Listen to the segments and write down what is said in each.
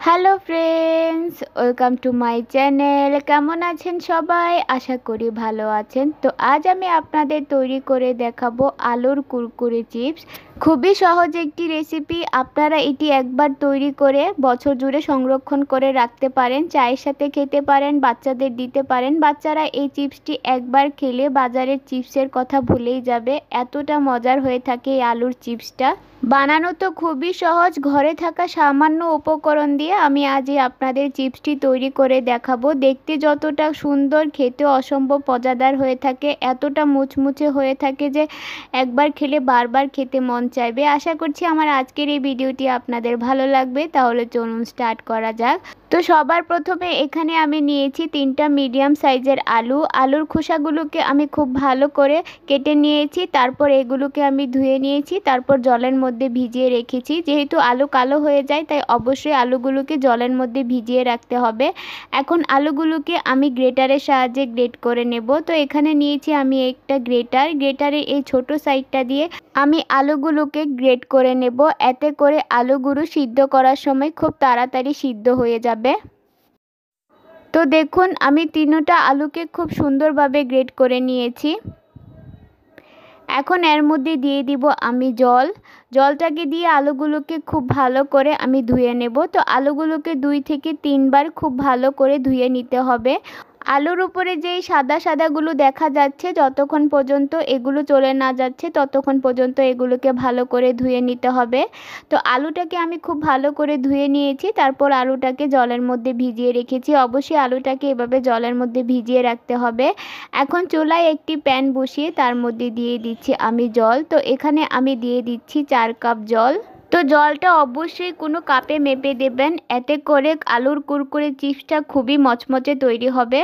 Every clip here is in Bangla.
Hello friends, welcome to my channel. কেমন আছেন সবাই? আশা করি ভালো আছেন। তো আজ আমি আপনাদের তৈরি করে দেখাবো আলুর কুরকুরে চিপস। খুবই সহজ একটি রেসিপি। আপনারা এটি একবার তৈরি করে বছর জুড়ে সংরক্ষণ করে রাখতে পারেন। চায়ের সাথে খেতে পারেন, বাচ্চাদের দিতে পারেন। বাচ্চারা এই চিপসটি একবার খেলে বাজারের চিপসের কথা ভুলেই যাবে, এতটা মজার হয়ে থাকে এই আলুর চিপসটা। বানানো তো খুবই সহজ। ঘরে থাকা সামান্য উপকরণ দিয়ে আমি আজই আপনাদের চিপসটি তৈরি করে দেখাবো। দেখতে যতটা সুন্দর, খেতে অসম্ভব মজাদার হয়ে থাকে, এতটা মুচমুচে হয়ে থাকে যে একবার খেলে বারবার খেতে মন চাইবে। আশা করছি আমার আজকের এই ভিডিওটি আপনাদের ভালো লাগবে। তাহলে চলুন স্টার্ট করা যাক। তো সবার প্রথমে এখানে আমি নিয়েছি 3টা মিডিয়াম সাইজের আলুর খোসাগুলোকে আমি খুব ভালো করে কেটে নিয়েছি। তারপর এগুলোকে আমি ধুয়ে নিয়েছি, তারপর জলের মধ্যে ভিজিয়ে রেখেছি। যেহেতু আলু কালো হয়ে যায়, তাই অবশ্যই আলুগুলোকে জলের মধ্যে ভিজিয়ে রাখতে হবে। এখন আলুগুলোকে আমি গ্রেটারের সাহায্যে গ্রেট করে নেব। তো এখানে নিয়েছি আমি একটা গ্রেটারে এই ছোট সাইডটা দিয়ে আমি আলুগুলোকে গ্রেট করে নেব। এতে করে আলুগুলো সিদ্ধ করার সময় খুব তাড়াতাড়ি সিদ্ধ হয়ে যাবে। তো দেখুন, আমি 3টা আলুকে খুব সুন্দরভাবে গ্রেট করে নিয়েছি। এখন এর মধ্যে দিয়ে দিব আমি জলটাকে দিয়ে আলুগুলোকে খুব ভালো করে আমি ধুয়ে নেব। তো আলুগুলোকে 2 থেকে 3 বার খুব ভালো করে ধুয়ে নিতে হবে। আলুর উপরে যেই সাদা সাদাগুলো দেখা যাচ্ছে, যতক্ষণ পর্যন্ত এগুলো চলে না যাচ্ছে ততক্ষণ পর্যন্ত এগুলোকে ভালো করে ধুয়ে নিতে হবে। তো আলুটাকে আমি খুব ভালো করে ধুয়ে নিয়েছি। তারপর আলুটাকে জলের মধ্যে ভিজিয়ে রেখেছি। অবশ্যই আলুটাকে এভাবে জলের মধ্যে ভিজিয়ে রাখতে হবে। এখন চুলায় একটি প্যান বসিয়ে তার মধ্যে দিয়ে দিচ্ছি আমি জল। তো এখানে আমি দিয়ে দিচ্ছি 4 কাপ জল। তো জলটা অবশ্যই কোনো কাপে মেপে দেবেন, এতে করে আলুর কুরকুরে চিপসটা খুবই মচমচে তৈরি হবে।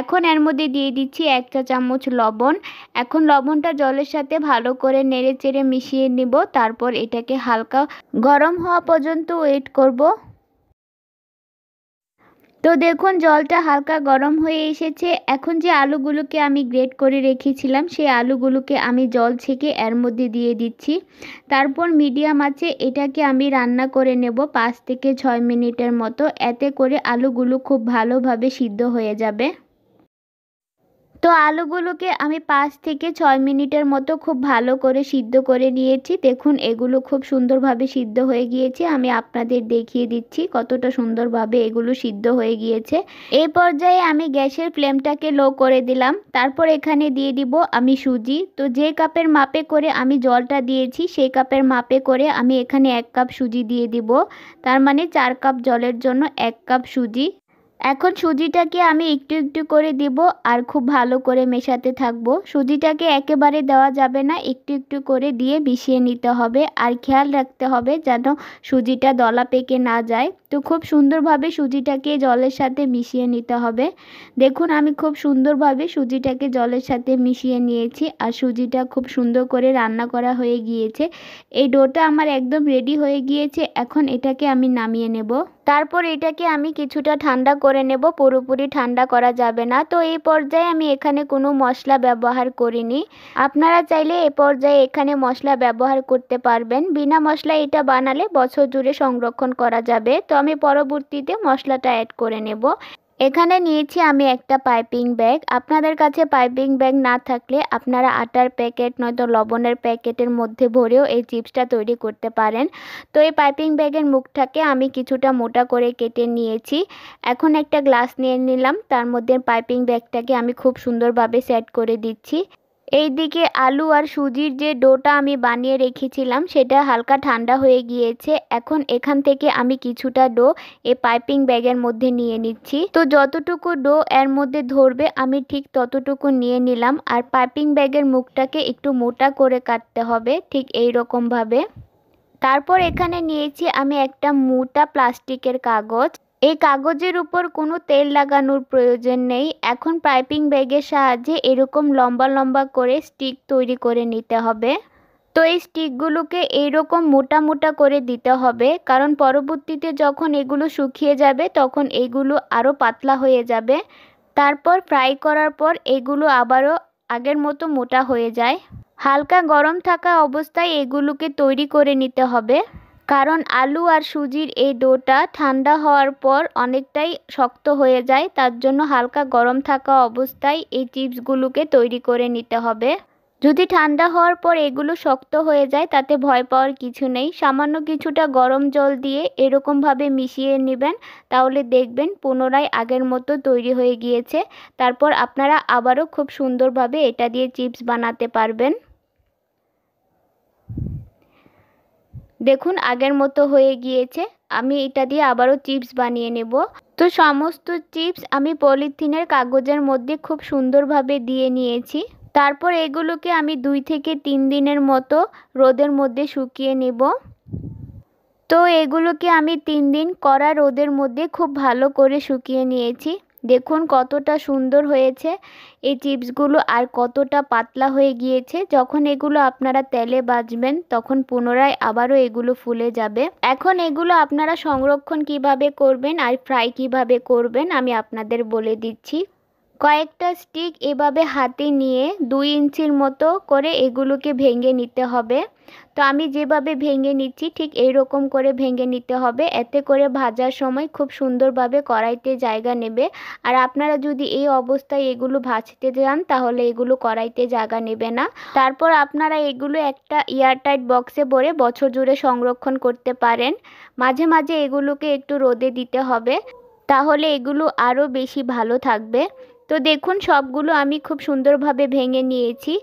এখন এর মধ্যে দিয়ে দিচ্ছি 1 চা চামচ লবণ। এখন লবণটা জলের সাথে ভালো করে নেড়ে চেড়ে মিশিয়ে নিব। তারপর এটাকে হালকা গরম হওয়া পর্যন্ত ওয়েট করব। তো দেখুন, জলটা হালকা গরম হয়ে এসেছে। এখন যে আলুগুলোকে আমি গ্রেট করে রেখেছিলাম, সেই আলুগুলোকে আমি জল ছেঁকে এর মধ্যে দিয়ে দিচ্ছি। তারপর মিডিয়াম আঁচে এটাকে আমি রান্না করে নেব 5 থেকে 6 মিনিটের মতো। এতে করে আলুগুলো খুব ভালোভাবে সিদ্ধ হয়ে যাবে। তো আলুগুলোকে আমি 5 থেকে 6 মিনিটের মতো খুব ভালো করে সিদ্ধ করে নিয়েছি। দেখুন, এগুলো খুব সুন্দরভাবে সিদ্ধ হয়ে গিয়েছে। আমি আপনাদের দেখিয়ে দিচ্ছি কতটা সুন্দরভাবে এগুলো সিদ্ধ হয়ে গিয়েছে। এই পর্যায়ে আমি গ্যাসের ফ্লেমটাকে লো করে দিলাম। তারপর এখানে দিয়ে দিব আমি সুজি। তো যে কাপের মাপে করে আমি জলটা দিয়েছি, সেই কাপের মাপে করে আমি এখানে 1 কাপ সুজি দিয়ে দিব। তার মানে 4 কাপ জলের জন্য 1 কাপ সুজি। এখন সুজিটাকে আমি একটু একটু করে দিব আর খুব ভালো করে মেশাতে থাকবো। সুজিটাকে একেবারে দেওয়া যাবে না, একটু একটু করে দিয়ে মিশিয়ে নিতে হবে। আর খেয়াল রাখতে হবে যেন সুজিটা দলা পেকে না যায়। তো খুব সুন্দরভাবে সুজিটাকে জলের সাথে মিশিয়ে নিতে হবে। দেখুন, আমি খুব সুন্দরভাবে সুজিটাকে জলের সাথে মিশিয়ে নিয়েছি আর সুজিটা খুব সুন্দর করে রান্না করা হয়ে গিয়েছে। এই ডোটা আমার একদম রেডি হয়ে গিয়েছে। এখন এটাকে আমি নামিয়ে নেব। তারপর এটাকে আমি কিছুটা ঠান্ডা করে নেব, পুরোপুরি ঠান্ডা করা যাবে না। তো এই পর্যায়ে আমি এখানে কোনো মশলা ব্যবহার করিনি। আপনারা চাইলে এই পর্যায়ে এখানে মশলা ব্যবহার করতে পারবেন। বিনা মশলা এটা বানালে বছর জুড়ে সংরক্ষণ করা যাবে। তো আমি পরবর্তীতে মশলাটা অ্যাড করে নেব। এখানে নিয়েছি আমি একটা পাইপিং ব্যাগ। আপনাদের কাছে পাইপিং ব্যাগ না থাকলে আপনারা আটার প্যাকেট নয়তো লবণের প্যাকেটের মধ্যে ভরেও এই চিপসটা তৈরি করতে পারেন। তো এই পাইপিং ব্যাগের মুখটাকে আমি কিছুটা মোটা করে কেটে নিয়েছি। এখন একটা গ্লাস নিয়ে নিলাম, তার মধ্যে পাইপিং ব্যাগটাকে আমি খুব সুন্দরভাবে সেট করে দিচ্ছি। এইদিকে আলু আর সুজির যে ডোটা আমি বানিয়ে রেখেছিলাম, সেটা হালকা ঠান্ডা হয়ে গিয়েছে। এখন এখান থেকে আমি কিছুটা ডো এই পাইপিং ব্যাগের মধ্যে নিয়ে নিচ্ছি। তো যতটুকু ডো এর মধ্যে ধরবে আমি ঠিক ততটুকু নিয়ে নিলাম। আর পাইপিং ব্যাগের মুখটাকে একটু মোটা করে কাটতে হবে, ঠিক এই রকম ভাবে। তারপর এখানে নিয়েছি আমি একটা মোটা প্লাস্টিকের কাগজ। এই কাগজের উপর কোনো তেল লাগানোর প্রয়োজন নেই। এখন পাইপিং ব্যাগের সাহায্যে এরকম লম্বা লম্বা করে স্টিক তৈরি করে নিতে হবে। তো এই স্টিকগুলোকে এইরকম মোটা মোটা করে দিতে হবে, কারণ পরবর্তীতে যখন এগুলো শুকিয়ে যাবে তখন এগুলো আরও পাতলা হয়ে যাবে। তারপর ফ্রাই করার পর এগুলো আবারও আগের মতো মোটা হয়ে যায়। হালকা গরম থাকা অবস্থায় এগুলোকে তৈরি করে নিতে হবে, কারণ আলু আর সুজির এই ডোটা ঠান্ডা হওয়ার পর অনেকটাই শক্ত হয়ে যায়, তার জন্য হালকা গরম থাকা অবস্থায় এই চিপসগুলোকে তৈরি করে নিতে হবে। যদি ঠান্ডা হওয়ার পর এগুলো শক্ত হয়ে যায় তাতে ভয় পাওয়ার কিছু নেই। সামান্য কিছুটা গরম জল দিয়ে এরকমভাবে মিশিয়ে নেবেন, তাহলে দেখবেন পুনরায় আগের মতো তৈরি হয়ে গিয়েছে। তারপর আপনারা আবারও খুব সুন্দরভাবে এটা দিয়ে চিপস বানাতে পারবেন। দেখুন আগের মতো হয়ে গিয়েছে। আমি এটা দিয়ে আবারও চিপস বানিয়ে নেব। তো সমস্ত চিপস আমি পলিথিনের কাগজের মধ্যে খুব সুন্দরভাবে দিয়ে নিয়েছি। তারপর এগুলোকে আমি 2 থেকে 3 দিনের মতো রোদের মধ্যে শুকিয়ে নেব। তো এগুলোকে আমি 3 দিন কড়া রোদের মধ্যে খুব ভালো করে শুকিয়ে নিয়েছি। দেখুন কতটা সুন্দর হয়েছে এই চিপসগুলো আর কতটা পাতলা হয়ে গিয়েছে। যখন এগুলো আপনারা তেলে ভাজবেন তখন পুনরায় আবারও এগুলো ফুলে যাবে। এখন এগুলো আপনারা সংরক্ষণ কিভাবে করবেন আর ফ্রাই কিভাবে করবেন আমি আপনাদের বলে দিচ্ছি। কয়েকটা স্টিক এভাবে হাতে নিয়ে 2 ইঞ্চির মতো করে এগুলোকে ভেঙে নিতে হবে। তো আমি যেভাবে ভেঙে নিচ্ছি ঠিক এইরকম করে ভেঙে নিতে হবে, এতে করে ভাজার সময় খুব সুন্দরভাবে কড়াইতে জায়গা নেবে। আর আপনারা যদি এই অবস্থায় এগুলো ভাজতে যান তাহলে এগুলো কড়াইতে জায়গা নেবে না। তারপর আপনারা এগুলো একটা এয়ারটাইট বক্সে ভরে বছর জুড়ে সংরক্ষণ করতে পারেন। মাঝে মাঝে এগুলোকে একটু রোদে দিতে হবে, তাহলে এগুলো আরও বেশি ভালো থাকবে। তো দেখুন সবগুলো আমি খুব সুন্দরভাবে ভেঙে নিয়েছি।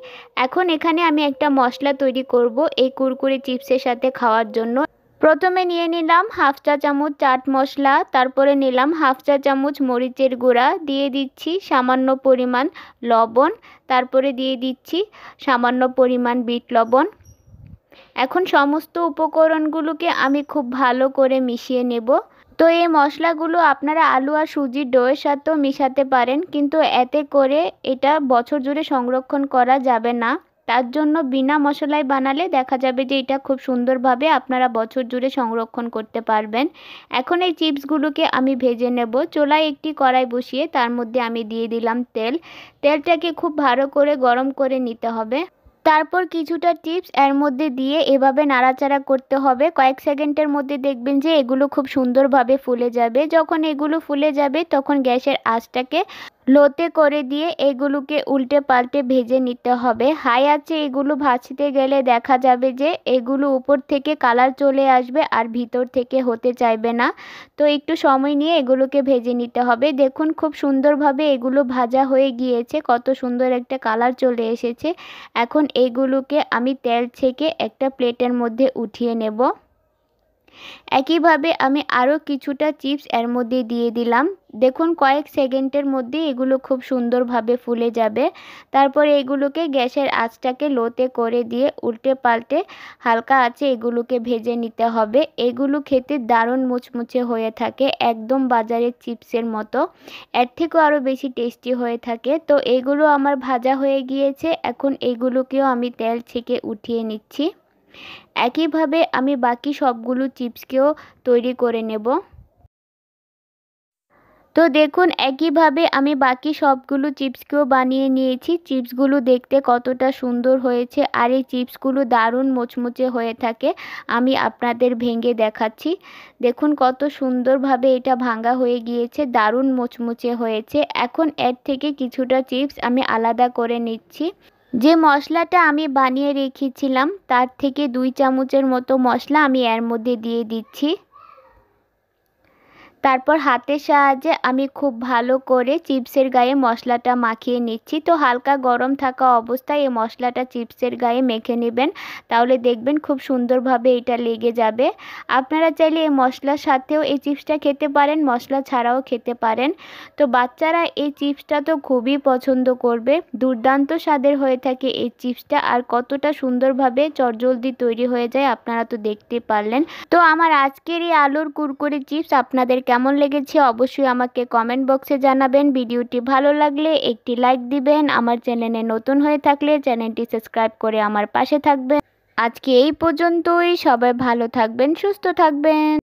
এখন এখানে আমি একটা মশলা তৈরি করব এই কুরকুরে চিপসের সাথে খাওয়ার জন্য। প্রথমে নিয়ে নিলাম 1/2 চা চামচ চাট মশলা, তারপরে নিলাম 1/2 চা চামচ মরিচের গুঁড়া, দিয়ে দিচ্ছি সামান্য পরিমাণ লবণ, তারপরে দিয়ে দিচ্ছি সামান্য পরিমাণ বিট লবণ। এখন সমস্ত উপকরণগুলোকে আমি খুব ভালো করে মিশিয়ে নেব। তো এই মশলাগুলো আপনারা আলু আর সুজির ডোয়ের সাথেও মিশাতে পারেন, কিন্তু এতে করে এটা বছর জুড়ে সংরক্ষণ করা যাবে না। তার জন্য বিনা মশলায় বানালে দেখা যাবে যে এটা খুব সুন্দরভাবে আপনারা বছর জুড়ে সংরক্ষণ করতে পারবেন। এখন এই চিপসগুলোকে আমি ভেজে নেব। চুলায় একটি কড়াই বসিয়ে তার মধ্যে আমি দিয়ে দিলাম তেল। তেলটাকে খুব ভালো করে গরম করে নিতে হবে। তারপর কিছুটা চিপস এর মধ্যে দিয়ে এভাবে নাড়াচাড়া করতে হবে। কয়েক সেকেন্ডের মধ্যে দেখবেন যে এগুলো খুব সুন্দরভাবে ফুলে যাবে। যখন এগুলো ফুলে যাবে তখন গ্যাসের আঁচটাকে লোতে করে দিয়ে এগুলোকে উল্টে পাল্টে ভেজে নিতে হবে। হাই আঁচে এগুলো ভাজতে গেলে দেখা যাবে যে এগুলো উপর থেকে কালার চলে আসবে আর ভিতর থেকে হতে চাইবে না। তো একটু সময় নিয়ে এগুলোকে ভেজে নিতে হবে। দেখুন খুব সুন্দরভাবে এগুলো ভাজা হয়ে গিয়েছে, কত সুন্দর একটা কালার চলে এসেছে। এখন এইগুলোকে আমি তেল ছেঁকে একটা প্লেটের মধ্যে উঠিয়ে নেব। একইভাবে আমি আরও কিছুটা চিপস এর মধ্যে দিয়ে দিলাম। দেখুন কয়েক সেকেন্ডের মধ্যে এগুলো খুব সুন্দরভাবে ফুলে যাবে। তারপর এগুলোকে গ্যাসের আঁচটাকে লোতে করে দিয়ে উল্টে পাল্টে হালকা আঁচে এগুলোকে ভেজে নিতে হবে। এগুলো খেতে দারুণ মুচমুচে হয়ে থাকে, একদম বাজারের চিপসের মতো, এর থেকেও আরও বেশি টেস্টি হয়ে থাকে। তো এগুলো আমার ভাজা হয়ে গিয়েছে। এখন এগুলোকেও আমি তেল ছেঁকে উঠিয়ে নিচ্ছি। একইভাবে আমি বাকি সবগুলো চিপসকেও তৈরি করে নেব। তো দেখুন একইভাবে আমি বাকি সবগুলো চিপসকেও বানিয়ে নিয়েছি। চিপসগুলো দেখতে কতটা সুন্দর হয়েছে আর এই চিপসগুলো দারুণ মুচমুচে হয়ে থাকে। আমি আপনাদের ভেঙে দেখাচ্ছি। দেখুন কত সুন্দরভাবে এটা ভাঙা হয়ে গিয়েছে, দারুণ মুচমুচে হয়েছে। এখন এর থেকে কিছুটা চিপস আমি আলাদা করে নিচ্ছি। যে মশলাটা আমি বানিয়ে রেখেছিলাম তার থেকে 2 চামচের মতো মশলা আমি এর মধ্যে দিয়ে দিচ্ছি। তারপর হাতের সাহায্যে আমি খুব ভালো করে চিপসের গায়ে মশলাটা মাখিয়ে নিচ্ছি। তো হালকা গরম থাকা অবস্থায় এই মশলাটা চিপসের গায়ে মেখে নেবেন, তাহলে দেখবেন খুব সুন্দরভাবে এটা লেগে যাবে। আপনারা চাইলে এই মশলার সাথেও এই চিপসটা খেতে পারেন, মশলা ছাড়াও খেতে পারেন। তো বাচ্চারা এই চিপসটা তো খুবই পছন্দ করবে। দুর্দান্ত স্বাদের হয়ে থাকে এই চিপসটা, আর কতটা সুন্দরভাবে চটজলদি তৈরি হয়ে যায় আপনারা তো দেখতে পারলেন। তো আমার আজকের এই আলুর কুরকুরে চিপস আপনাদের কেমন লেগেছে অবশ্যই আমাকে কমেন্ট বক্সে জানাবেন। ভিডিওটি ভালো লাগলে একটি লাইক দিবেন। আমার চ্যানেলে নতুন হয়ে থাকলে চ্যানেলটি সাবস্ক্রাইব করে আমার পাশে থাকবেন। আজকে এই পর্যন্তই। সবাই ভালো থাকবেন, সুস্থ থাকবেন।